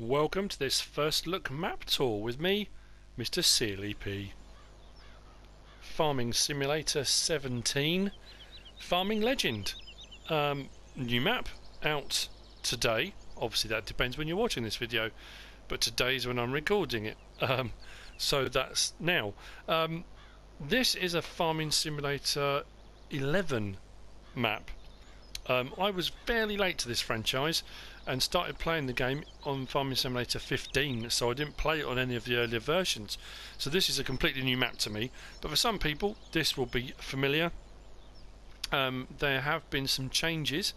Welcome to this first look map tour with me, Mr. Sealy P. Farming Simulator 17, Farming Legend. New map out today. Obviously that depends when you're watching this video, but today's when I'm recording it. So that's now. This is a Farming Simulator 11 map. I was fairly late to this franchise and started playing the game on Farming Simulator 15, so I didn't play it on any of the earlier versions. So this is a completely new map to me, but for some people this will be familiar. There have been some changes,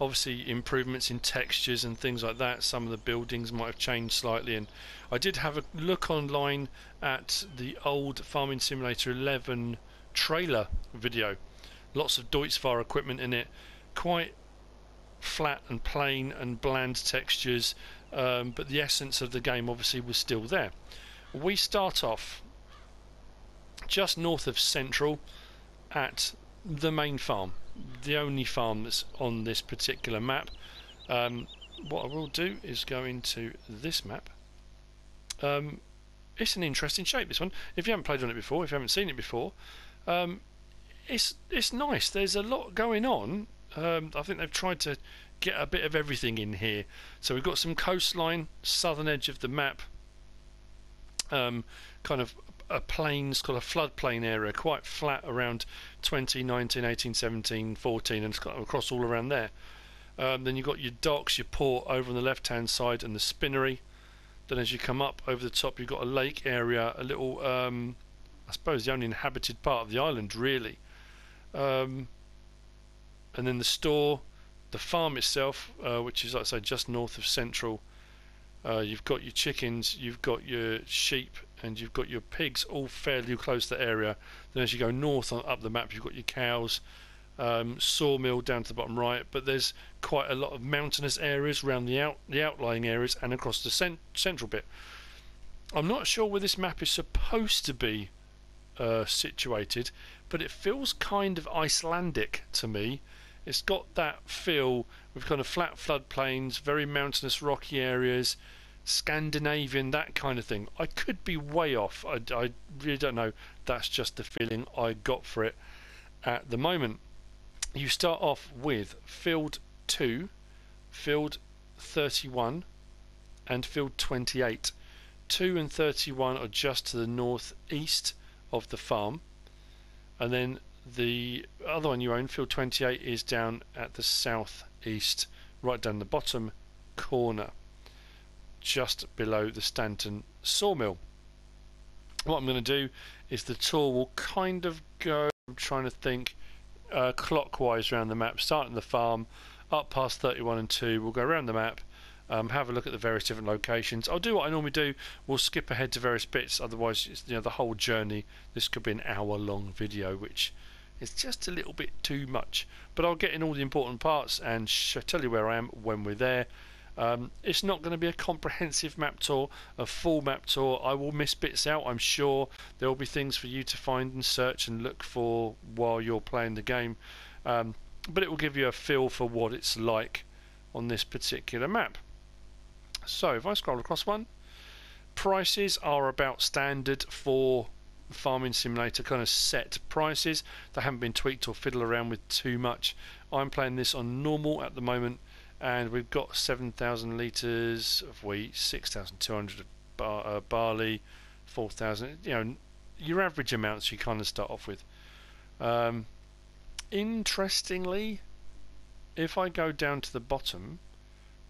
obviously improvements in textures and things like that. Some of the buildings might have changed slightly, and I did have a look online at the old Farming Simulator 11 trailer video. Lots of Deutz-Fahr equipment in it, quite flat and plain and bland textures, but the essence of the game obviously was still there. We start off just north of Central at the main farm, the only farm that's on this particular map. What I will do is go into this map. It's an interesting shape, this one. If you haven't played on it before, if you haven't seen it before, it's nice. There's a lot going on. I think they've tried to get a bit of everything in here. So we've got some coastline, southern edge of the map, kind of a plains, called a floodplain area, quite flat around 2019, 18, 17, 14, and it's got across all around there. Then you've got your docks, your port over on the left hand side, and the spinnery. Then as you come up over the top, you've got a lake area, a little, I suppose the only inhabited part of the island really. And then the store, the farm itself, which is, like I say, just north of Central. You've got your chickens, you've got your sheep, and you've got your pigs, all fairly close to the area. Then as you go north up the map, you've got your cows, sawmill down to the bottom right. But there's quite a lot of mountainous areas around the outlying areas and across the central bit. I'm not sure where this map is supposed to be situated, but it feels kind of Icelandic to me. It's got that feel with kind of flat floodplains, very mountainous rocky areas, Scandinavian, that kind of thing. I could be way off. I really don't know. That's just the feeling I got for it at the moment. You start off with Field 2, Field 31 and Field 28. 2 and 31 are just to the northeast of the farm, and then the other one you own, Field 28, is down at the southeast, right down the bottom corner, just below the Stanton sawmill. What I'm going to do is the tour will kind of go, I'm trying to think, clockwise around the map, starting the farm, up past 31 and 2, we'll go around the map, have a look at the various different locations. I'll do what I normally do, we'll skip ahead to various bits, otherwise the whole journey, this could be an hour-long video, which is just a little bit too much. But I'll get in all the important parts and tell you where I am when we're there. It's not going to be a comprehensive map tour, a full map tour. I will miss bits out, I'm sure. There will be things for you to find and search and look for while you're playing the game. But it will give you a feel for what it's like on this particular map. So if I scroll across one, prices are about standard for Farming Simulator, kind of set prices. They haven't been tweaked or fiddled around with too much. I'm playing this on normal at the moment, and we've got 7,000 litres of wheat, 6,200 of barley, 4,000, your average amounts you kind of start off with. Interestingly, if I go down to the bottom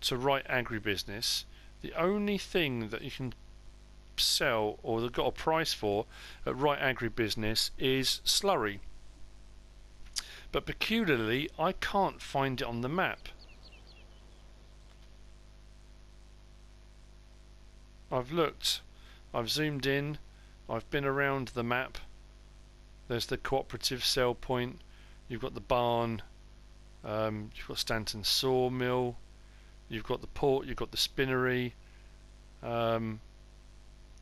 to Right Agribusiness, the only thing that you can sell or they've got a price for at Right Agribusiness is slurry, but peculiarly I can't find it on the map. I've looked, I've zoomed in, I've been around the map. There's the cooperative sell point, you've got the barn, you've got Stanton sawmill, you've got the port, you've got the spinnery,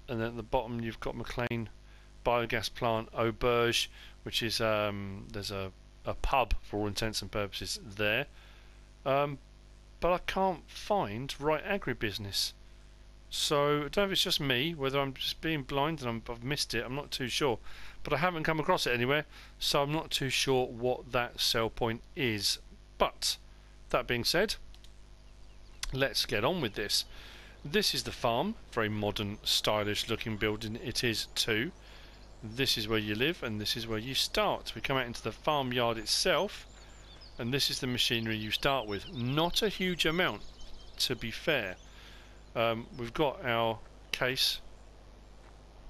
and then at the bottom you've got McLean biogas plant, Auberge, which is there's a pub for all intents and purposes there, but I can't find Right Agribusiness. So I don't know if it's just me, whether I'm just being blind and I've missed it, I'm not too sure. But I haven't come across it anywhere, so I'm not too sure what that sell point is. But that being said, let's get on with this. This is the farm, very modern, stylish looking building it is too. This is where you live and this is where you start. We come out into the farmyard itself, and this is the machinery you start with. Not a huge amount, to be fair. We've got our case,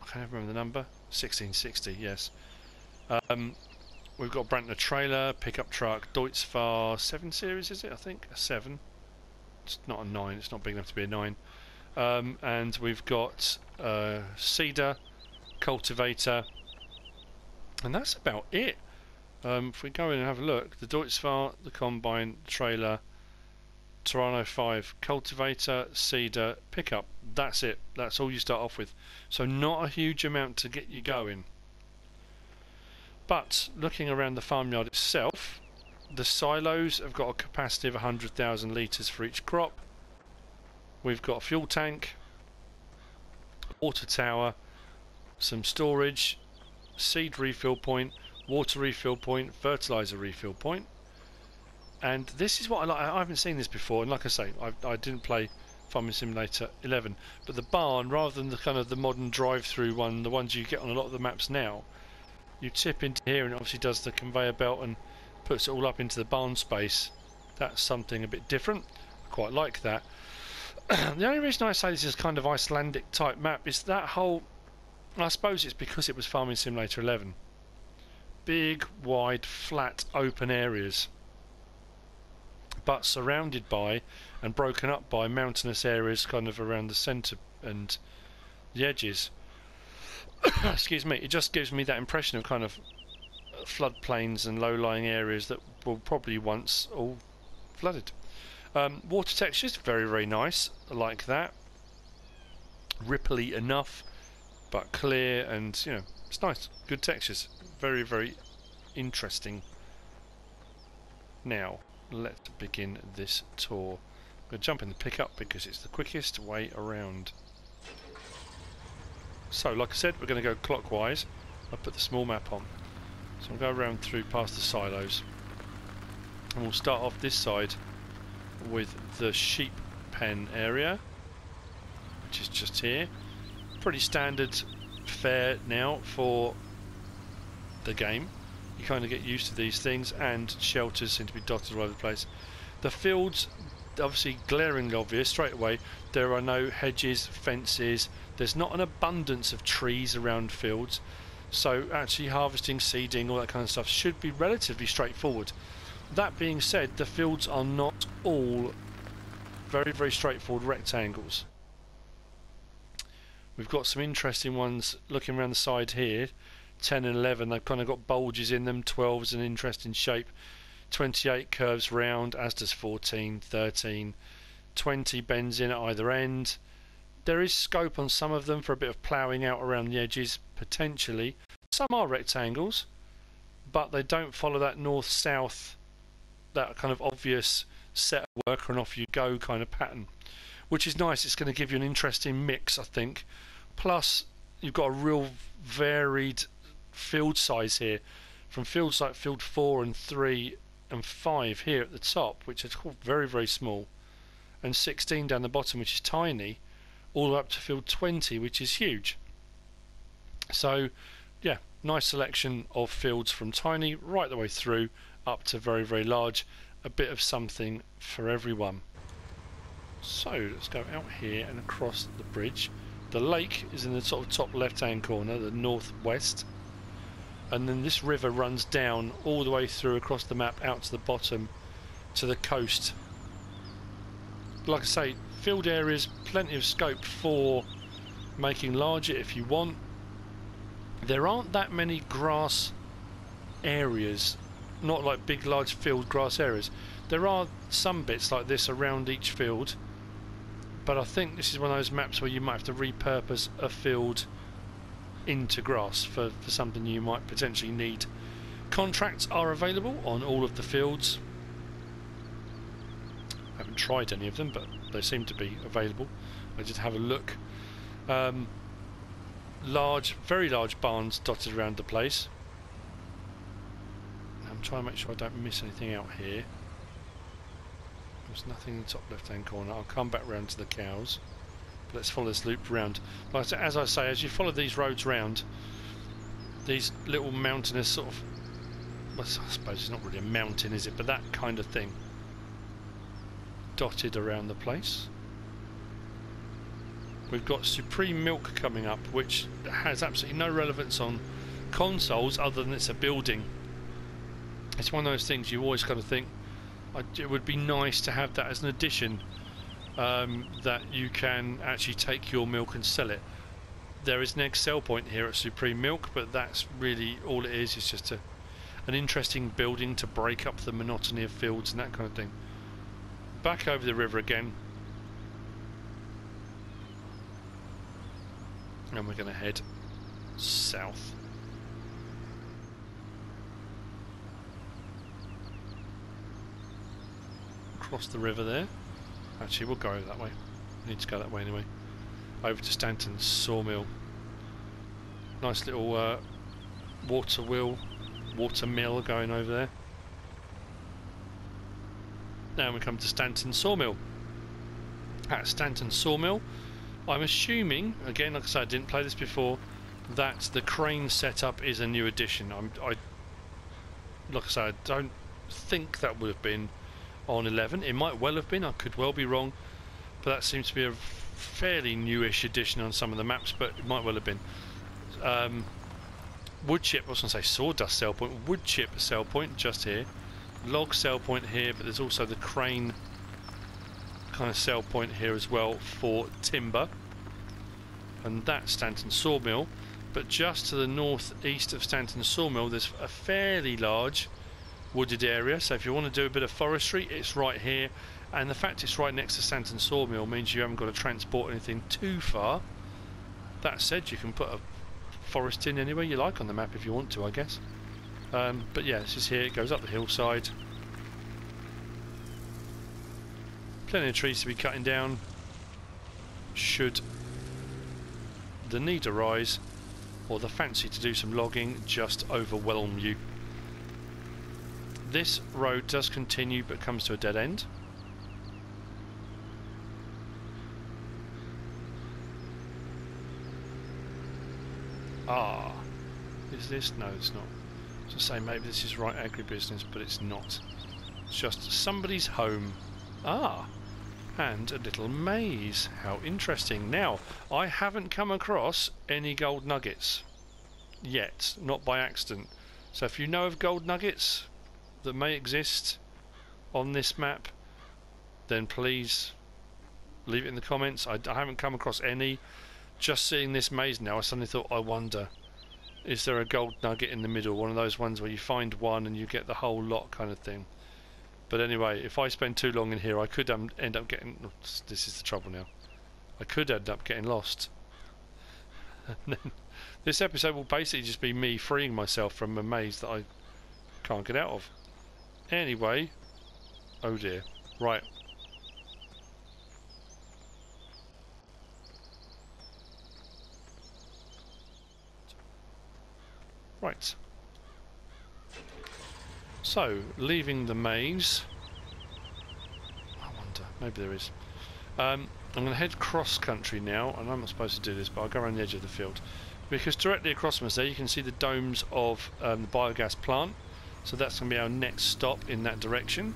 I can't remember the number, 1660, yes. We've got Brantner trailer, pickup truck, Deutz-Fahr 7 series, is it? I think a 7. It's not a 9, it's not big enough to be a 9. And we've got seeder, cultivator, and that's about it. If we go in and have a look, the Deutz-Fahr, the combine, trailer, Toronto 5, cultivator, seeder, pickup. That's it. That's all you start off with. So not a huge amount to get you going. But looking around the farmyard itself, the silos have got a capacity of 100,000 litres for each crop. We've got a fuel tank, water tower, some storage, seed refill point, water refill point, fertiliser refill point. And this is what I like. I haven't seen this before, and like I say, I didn't play Farming Simulator 11, but the barn, rather than the kind of the modern drive-through one, the ones you get on a lot of the maps now, you tip into here and it obviously does the conveyor belt and puts it all up into the barn space. That's something a bit different. I quite like that. The only reason I say this is kind of Icelandic type map is that whole, I suppose it's because it was Farming Simulator 11. Big, wide, flat, open areas, but surrounded by and broken up by mountainous areas kind of around the centre and the edges. Excuse me, it just gives me that impression of kind of floodplains and low-lying areas that were probably once all flooded. Water textures, very, very nice. I like that. Ripply enough, but clear, and you know, it's nice. Good textures. Very, very interesting. Now, let's begin this tour. I'm going to jump in the pickup because it's the quickest way around. So, like I said, we're going to go clockwise. I'll put the small map on. So I'll go around through past the silos. And we'll start off this side with the sheep pen area, which is just here. Pretty standard fare now for the game. You kind of get used to these things, and shelters seem to be dotted all over the place. The fields, obviously glaringly obvious straight away. There are no hedges, fences. There's not an abundance of trees around fields, so actually harvesting, seeding, all that kind of stuff should be relatively straightforward. That being said, the fields are not all very, very straightforward rectangles. We've got some interesting ones looking around the side here. 10 and 11, they've kind of got bulges in them. 12 is an interesting shape. 28 curves round, as does 14, 13. 20 bends in at either end. There is scope on some of them for a bit of ploughing out around the edges, potentially. Some are rectangles, but they don't follow that north-south, that kind of obvious set of worker and off you go kind of pattern, which is nice. It's going to give you an interesting mix, I think. Plus, you've got a real varied field size here, from fields like field 4 and 3 and 5 here at the top, which is very, very small, and 16 down the bottom, which is tiny, all the way up to field 20, which is huge. So yeah, nice selection of fields from tiny right the way through up to very, very large. A bit of something for everyone. So let's go out here and across the bridge. The lake is in the sort of top left hand corner, the northwest, and then this river runs down all the way through across the map out to the bottom to the coast. Like I say, field areas, plenty of scope for making larger if you want. There aren't that many grass areas, not like big large field grass areas. There are some bits like this around each field, but I think this is one of those maps where you might have to repurpose a field into grass for something you might potentially need. Contracts are available on all of the fields. I have haven't tried any of them, but they seem to be available. I did have a look. Large, very large barns dotted around the place. I'm trying to make sure I don't miss anything out here. There's nothing in the top left hand corner. I'll come back round to the cows. But let's follow this loop round. But as I say, as you follow these roads round, these little mountainous sort of, well, I suppose it's not really a mountain, is it? But that kind of thing dotted around the place. We've got Supreme Milk coming up, which has absolutely no relevance on consoles other than it's a building. It's one of those things you always kind of think it would be nice to have that as an addition, that you can actually take your milk and sell it. There is an egg sell point here at Supreme Milk, but that's really all it is. It's just an interesting building to break up the monotony of fields and that kind of thing. Back over the river again. And we're going to head south. Across the river there. Actually, we'll go over that way. We need to go that way anyway. Over to Stanton's sawmill. Nice little water mill going over there. Now we come to Stanton Sawmill. At Stanton Sawmill, I'm assuming, again, like I said, I didn't play this before, that the crane setup is a new addition. Like I said, I don't think that would have been on 11. It might well have been, I could well be wrong, but that seems to be a fairly newish addition on some of the maps, but it might well have been. Wood chip, I was going to say sawdust sell point, wood chip sell point just here, log sell point here, but there's also the crane kind of sell point here as well for timber, and that's Stanton Sawmill. But just to the northeast of Stanton Sawmill there's a fairly large wooded area, so if you want to do a bit of forestry, it's right here, and the fact it's right next to Stanton Sawmill means you haven't got to transport anything too far. That said, you can put a forest in anywhere you like on the map if you want to, I guess. But yeah, this is here, it goes up the hillside. Plenty of trees to be cutting down should the need arise, or the fancy to do some logging just overwhelm you. This road does continue but comes to a dead end. Ah, is this? No, it's not. I was going to say maybe this is right agribusiness, but it's not. It's just somebody's home. Ah, and a little maze. How interesting. Now, I haven't come across any gold nuggets yet, not by accident. So if you know of gold nuggets that may exist on this map, then please leave it in the comments. I haven't come across any. Just seeing this maze now, I suddenly thought, I wonder, is there a gold nugget in the middle? One of those ones where you find one and you get the whole lot kind of thing. But anyway, if I spend too long in here, I could end up getting... This is the trouble now. I could end up getting lost. And then this episode will basically just be me freeing myself from a maze that I can't get out of. Anyway, oh dear. Right. Right. So, leaving the maze, I wonder, maybe there is. I'm going to head cross country now, and I'm not supposed to do this, but I'll go around the edge of the field. Because directly across from us there you can see the domes of the biogas plant, so that's going to be our next stop in that direction.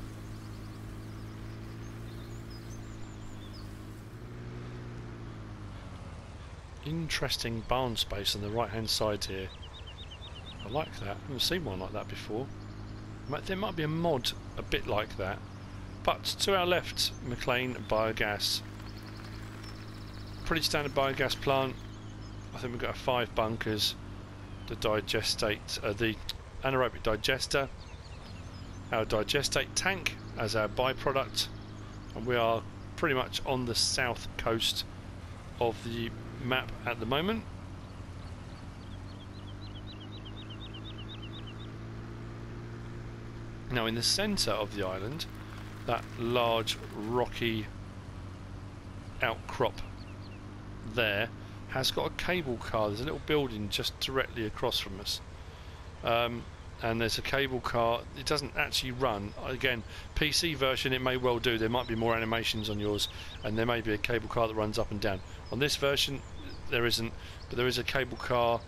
Interesting barn space on the right hand side here. I like that, I haven't seen one like that before. There might be a mod a bit like that. But to our left, McLean Biogas. Pretty standard biogas plant. I think we've got 5 bunkers, the the anaerobic digester, our digestate tank as our byproduct, and we are pretty much on the south coast of the map at the moment. Now in the centre of the island that large rocky outcrop there has got a cable car. There's a little building just directly across from us, and there's a cable car. It doesn't actually run. Again, PC version it may well do. There might be more animations on yours, and there may be a cable car that runs up and down. On this version there isn't, but there is a cable car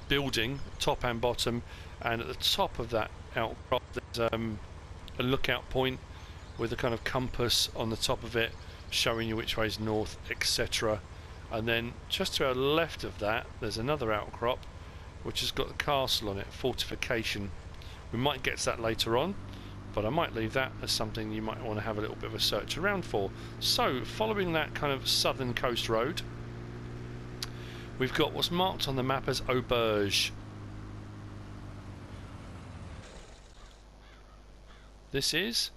building, top and bottom, and at the top of that outcrop there's a lookout point with a kind of compass on the top of it showing you which way is north, etc. And then just to our left of that there's another outcrop which has got the castle on it, fortification. We might get to that later on, but I might leave that as something you might want to have a little bit of a search around for. So following that kind of southern coast road, we've got what's marked on the map as Auberge. This is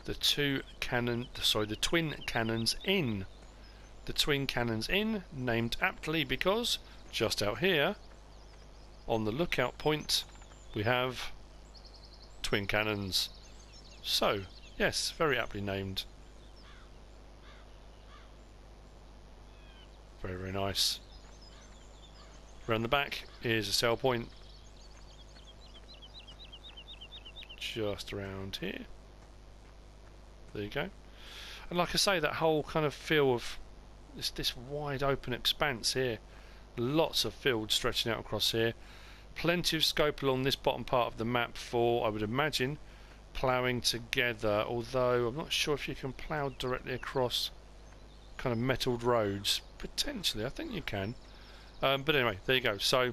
the Twin Cannons Inn. The Twin Cannons Inn, named aptly because just out here on the lookout point we have twin cannons. So yes, very aptly named. Very, very nice. Around the back is a sail point just around here. There you go. And like I say, that whole kind of feel of this wide open expanse here, lots of fields stretching out across here, plenty of scope along this bottom part of the map for, I would imagine, ploughing together, although I'm not sure if you can plough directly across kind of metalled roads. Potentially, I think you can. But anyway, there you go. So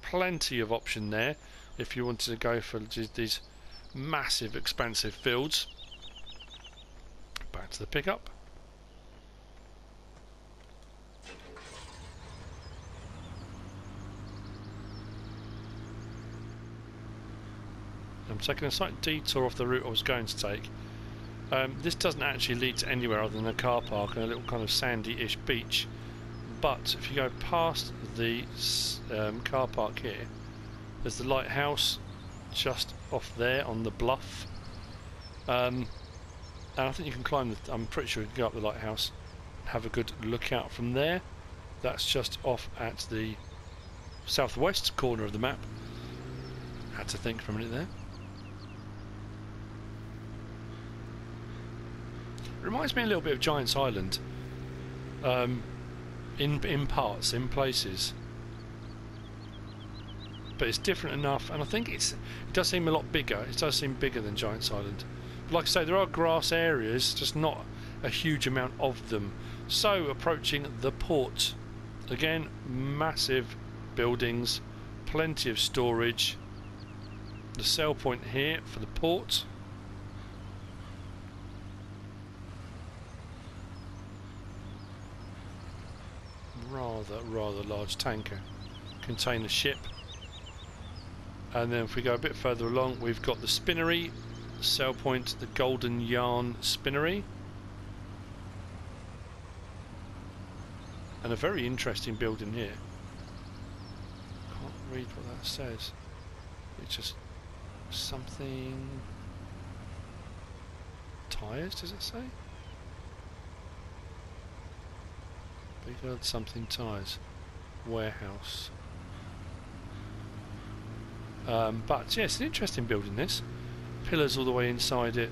plenty of option there if you wanted to go for these massive expansive fields. Back to the pickup. I'm taking a slight detour off the route I was going to take. This doesn't actually lead to anywhere other than a car park and a little kind of sandy-ish beach. But if you go past the car park here, there's the lighthouse just off there on the bluff. And I think you can climb the, I'm pretty sure you can go up the lighthouse and have a good look out from there. That's just off at the southwest corner of the map. Had to think for a minute there. Reminds me a little bit of Giant's Island, in parts, in places, but it's different enough, and I think it does seem a lot bigger. It does seem bigger than Giant's Island. But like I say, there are grass areas, just not a huge amount of them. So approaching the port, again, massive buildings, plenty of storage. The sail point here for the port. Rather large tanker container ship. And then if we go a bit further along, we've got the spinnery, sail point, the Golden Yarn Spinnery, and a very interesting building here. Can't read what that says. It's just something tyres, does it say? Bigger something tyres. Warehouse. But yeah, it's an interesting building, this. Pillars all the way inside it.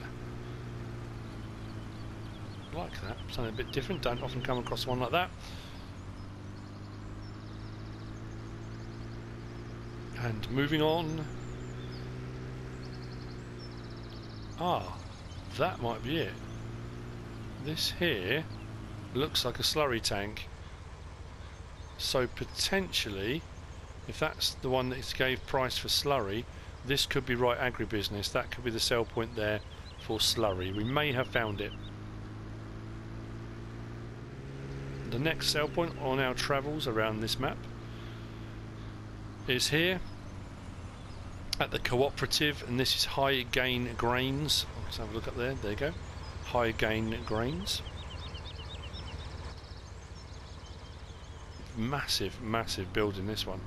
I like that. Something a bit different. Don't often come across one like that. And moving on. Ah, that might be it. This here looks like a slurry tank. So potentially, if that's the one that gave price for slurry, this could be right agribusiness. That could be the sell point there for slurry. We may have found it. The next sell point on our travels around this map is here at the cooperative, and this is High Gain Grains. Let's have a look up there. There you go. High Gain Grains. Massive building, this one.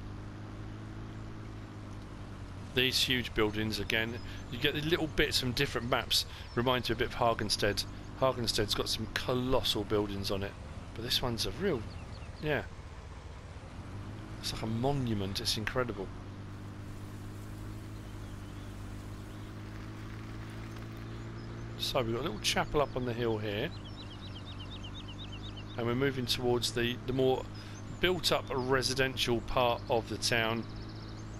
these huge buildings again. You get the little bits from different maps. Reminds me a bit of Hagenstead. Hagenstead's got some colossal buildings on it, but this one's a real, yeah, it's like a monument. It's incredible. So we've got a little chapel up on the hill here, and we're moving towards the more built up residential part of the town,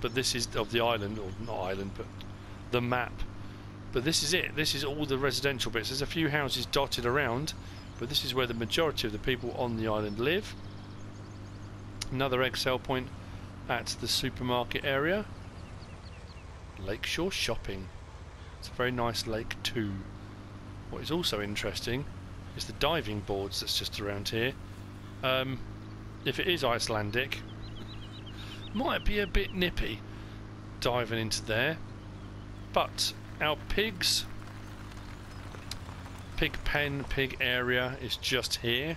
but this is of the island, or not island, but the map. But this is it. This is all the residential bits. There's a few houses dotted around, but this is where the majority of the people on the island live. Another egg sale point at the supermarket area. Lakeshore Shopping. It's a very nice lake too. What is also interesting is the diving boards that's just around here. If it is Icelandic, might be a bit nippy diving into there, but our pigs, pig pen, pig area is just here,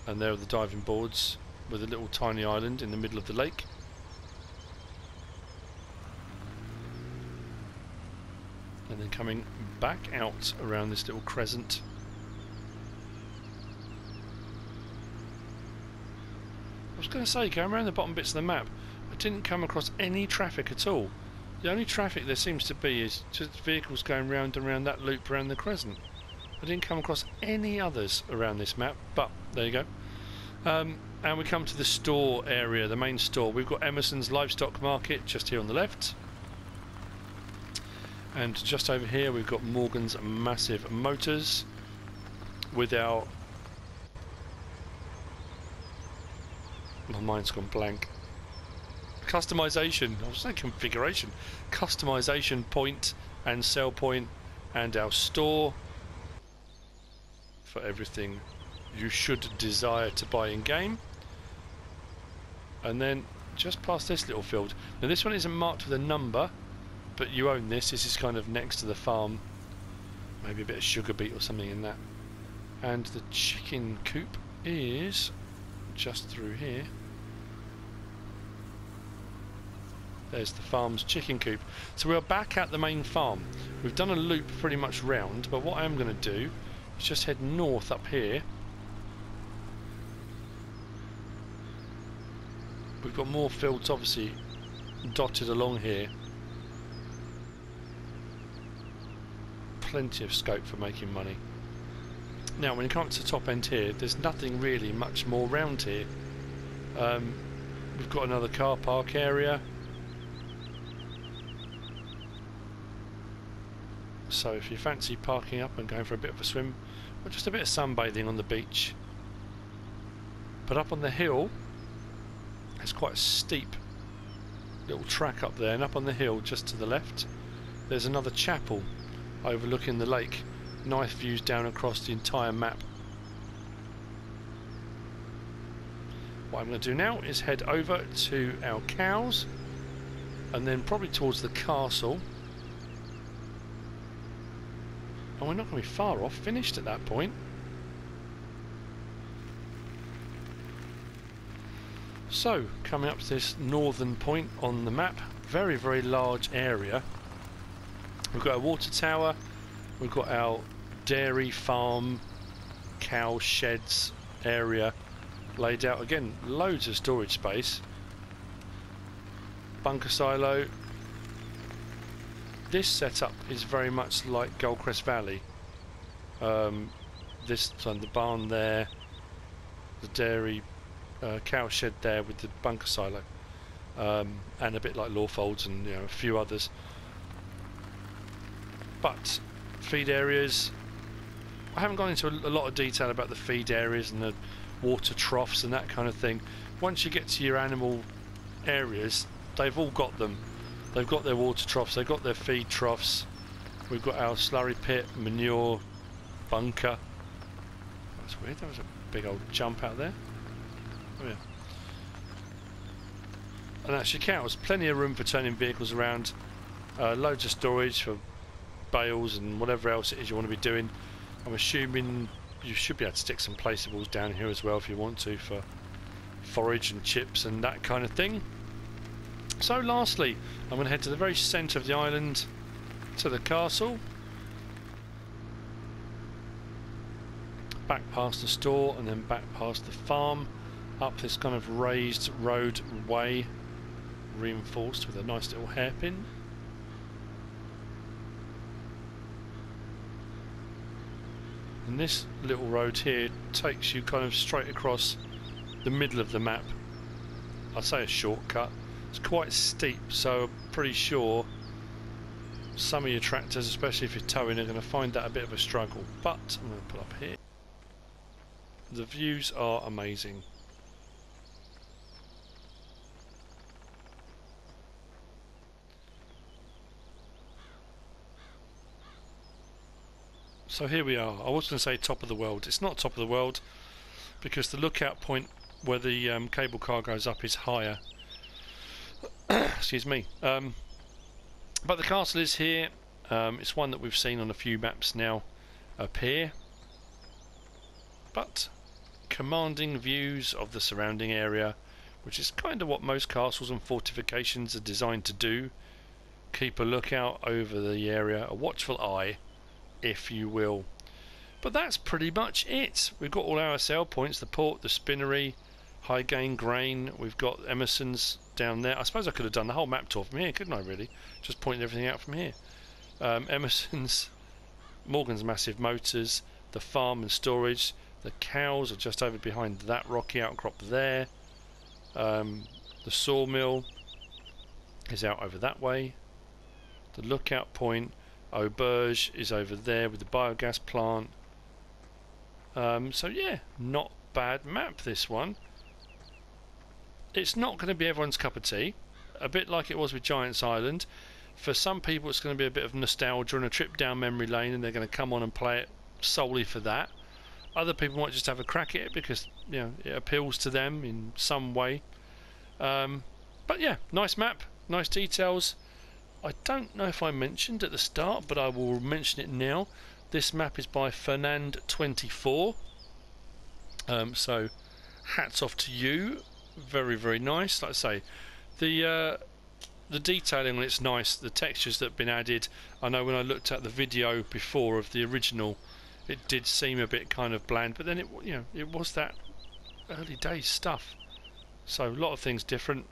and there are the diving boards with a little tiny island in the middle of the lake. And then coming back out around this little crescent. I was going to say, going around the bottom bits of the map, I didn't come across any traffic at all. The only traffic there seems to be is just vehicles going round and round that loop around the crescent. I didn't come across any others around this map, but there you go. And we come to the store area, the main store. We've got Emerson's Livestock Market just here on the left. And just over here we've got Morgan's Massive Motors with our... my mind's gone blank. Customization, I was saying configuration. Customization point and sell point, and our store for everything you should desire to buy in game. And then just past this little field. Now this one isn't marked with a number, but you own this. This is kind of next to the farm. Maybe a bit of sugar beet or something in that. And the chicken coop is just through here. There's the farm's chicken coop. So we're back at the main farm. We've done a loop pretty much round, but what I am going to do is just head north up here. We've got more fields obviously dotted along here. Plenty of scope for making money. Now when you come up to the top end here, there's nothing really much more round here. We've got another car park area. So if you fancy parking up and going for a bit of a swim, or just a bit of sunbathing on the beach. But up on the hill, there's quite a steep little track up there, and up on the hill just to the left there's another chapel overlooking the lake. Nice views down across the entire map. What I'm going to do now is head over to our cows and then probably towards the castle. And we're not going to be far off finished at that point. So, coming up to this northern point on the map, very, very large area. We've got a water tower, we've got our dairy farm, cow sheds area laid out. Again, loads of storage space. Bunker silo. This setup is very much like Goldcrest Valley. This one, the barn there, the dairy cow shed there with the bunker silo, and a bit like Lawfolds and a few others. But feed areas, I haven't gone into a lot of detail about the feed areas and the water troughs and that kind of thing. Once you get to your animal areas, they've all got them. They've got their water troughs, they've got their feed troughs. We've got our slurry pit, manure, bunker. That's weird, that was a big old jump out there. Oh yeah. And that's your cows. Plenty of room for turning vehicles around. Loads of storage for bales and whatever else it is you want to be doing. I'm assuming you should be able to stick some placeables down here as well if you want to, for forage and chips and that kind of thing. So lastly, I'm going to head to the very centre of the island, to the castle, back past the store and then back past the farm, up this kind of raised roadway, reinforced with a nice little hairpin. And this little road here takes you kind of straight across the middle of the map. I'd say a shortcut. It's quite steep, so I'm pretty sure some of your tractors, especially if you're towing, are going to find that a bit of a struggle. But I'm going to pull up here. The views are amazing. So here we are. I was going to say top of the world. It's not top of the world because the lookout point where the cable car goes up is higher. Excuse me. But the castle is here. It's one that we've seen on a few maps now appear. But commanding views of the surrounding area, which is kind of what most castles and fortifications are designed to do. Keep a lookout over the area, a watchful eye, if you will. But that's pretty much it. We've got all our sale points, the port, the spinnery, Highgain Grain, we've got Emerson's down there. I suppose I could have done the whole map tour from here, couldn't I really? Just pointing everything out from here. Emerson's, Morgan's Massive Motors, the farm and storage, the cows are just over behind that rocky outcrop there. The sawmill is out over that way. The lookout point, Auberge, is over there with the biogas plant. So yeah, not bad map, this one. It's not going to be everyone's cup of tea, a bit like it was with Giants Island. For some people it's going to be a bit of nostalgia and a trip down memory lane, and they're going to come on and play it solely for that. Other people might just have a crack at it because, you know, it appeals to them in some way. But yeah, nice map, nice details. I don't know if I mentioned at the start, but I will mention it now. This map is by Fernand24. So hats off to you. Very, very nice. Like I say, the detailing on it's nice. The textures that have been added. I know when I looked at the video before of the original, it did seem a bit kind of bland, but then it was that early days stuff. So a lot of things different,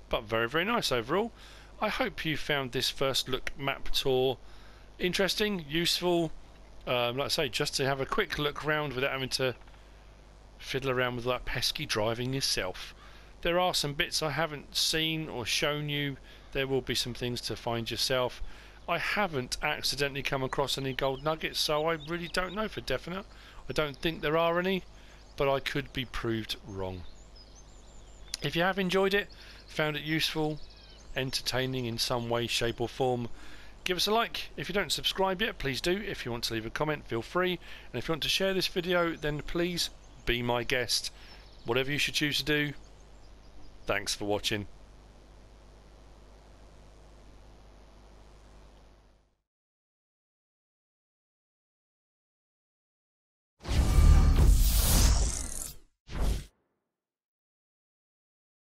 but very, very nice overall. I hope you found this first look map tour interesting, useful. Like I say, just to have a quick look around without having to fiddle around with that pesky driving yourself. There are some bits I haven't seen or shown you. There will be some things to find yourself. I haven't accidentally come across any gold nuggets, so I really don't know for definite. I don't think there are any, but I could be proved wrong. If you have enjoyed it, found it useful, entertaining in some way, shape or form, give us a like. If you don't subscribe yet, please do. If you want to leave a comment, feel free. And if you want to share this video, then please be my guest. Whatever you should choose to do. Thanks for watching.